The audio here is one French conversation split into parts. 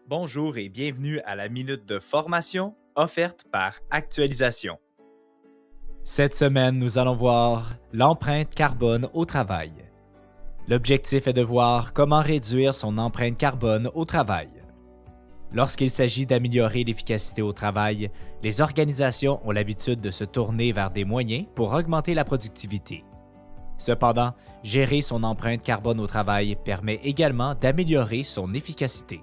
Bonjour et bienvenue à la minute de formation offerte par Actualisation. Cette semaine, nous allons voir l'empreinte carbone au travail. L'objectif est de voir comment réduire son empreinte carbone au travail. Lorsqu'il s'agit d'améliorer l'efficacité au travail, les organisations ont l'habitude de se tourner vers des moyens pour augmenter la productivité. Cependant, gérer son empreinte carbone au travail permet également d'améliorer son efficacité.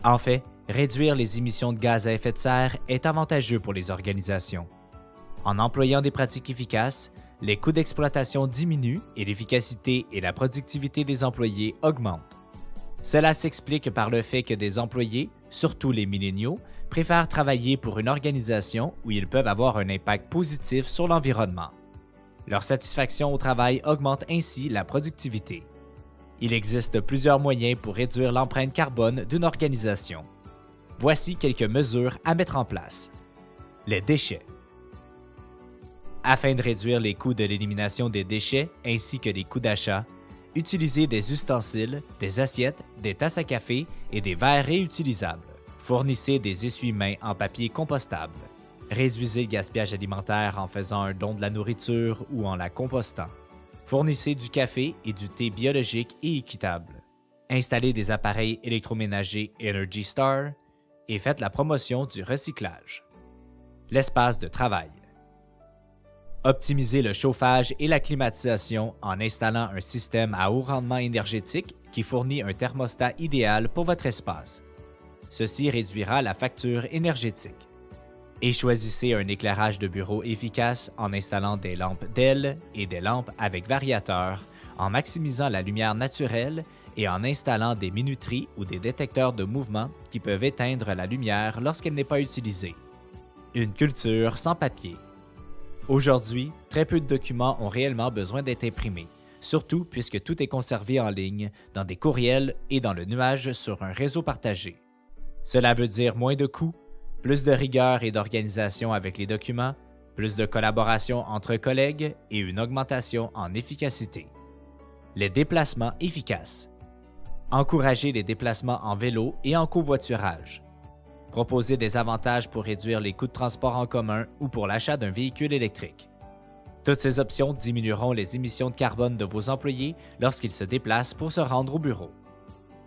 En fait, réduire les émissions de gaz à effet de serre est avantageux pour les organisations. En employant des pratiques efficaces, les coûts d'exploitation diminuent et l'efficacité et la productivité des employés augmentent. Cela s'explique par le fait que des employés, surtout les milléniaux, préfèrent travailler pour une organisation où ils peuvent avoir un impact positif sur l'environnement. Leur satisfaction au travail augmente ainsi la productivité. Il existe plusieurs moyens pour réduire l'empreinte carbone d'une organisation. Voici quelques mesures à mettre en place. Les déchets. Afin de réduire les coûts de l'élimination des déchets ainsi que les coûts d'achat, utilisez des ustensiles, des assiettes, des tasses à café et des verres réutilisables. Fournissez des essuie-mains en papier compostable. Réduisez le gaspillage alimentaire en faisant un don de la nourriture ou en la compostant. Fournissez du café et du thé biologique et équitable. Installez des appareils électroménagers Energy Star et faites la promotion du recyclage. L'espace de travail. Optimisez le chauffage et la climatisation en installant un système à haut rendement énergétique qui fournit un thermostat idéal pour votre espace. Ceci réduira la facture énergétique. Et choisissez un éclairage de bureau efficace en installant des lampes d'ailes et des lampes avec variateur, en maximisant la lumière naturelle et en installant des minuteries ou des détecteurs de mouvement qui peuvent éteindre la lumière lorsqu'elle n'est pas utilisée. Une culture sans papier. Aujourd'hui, très peu de documents ont réellement besoin d'être imprimés, surtout puisque tout est conservé en ligne, dans des courriels et dans le nuage sur un réseau partagé. Cela veut dire moins de coûts, plus de rigueur et d'organisation avec les documents, plus de collaboration entre collègues et une augmentation en efficacité. Les déplacements efficaces. Encouragez les déplacements en vélo et en covoiturage. Proposez des avantages pour réduire les coûts de transport en commun ou pour l'achat d'un véhicule électrique. Toutes ces options diminueront les émissions de carbone de vos employés lorsqu'ils se déplacent pour se rendre au bureau.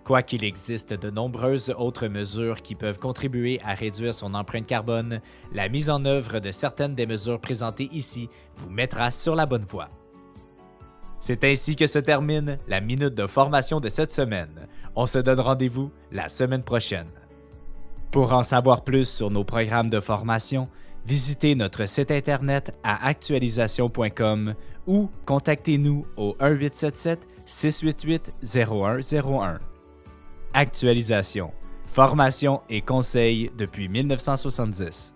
Quoiqu'il existe de nombreuses autres mesures qui peuvent contribuer à réduire son empreinte carbone, la mise en œuvre de certaines des mesures présentées ici vous mettra sur la bonne voie. C'est ainsi que se termine la minute de formation de cette semaine. On se donne rendez-vous la semaine prochaine. Pour en savoir plus sur nos programmes de formation, visitez notre site internet à actualisation.com ou contactez-nous au 1-877-688-0101. Actualisation, formation et conseils depuis 1970.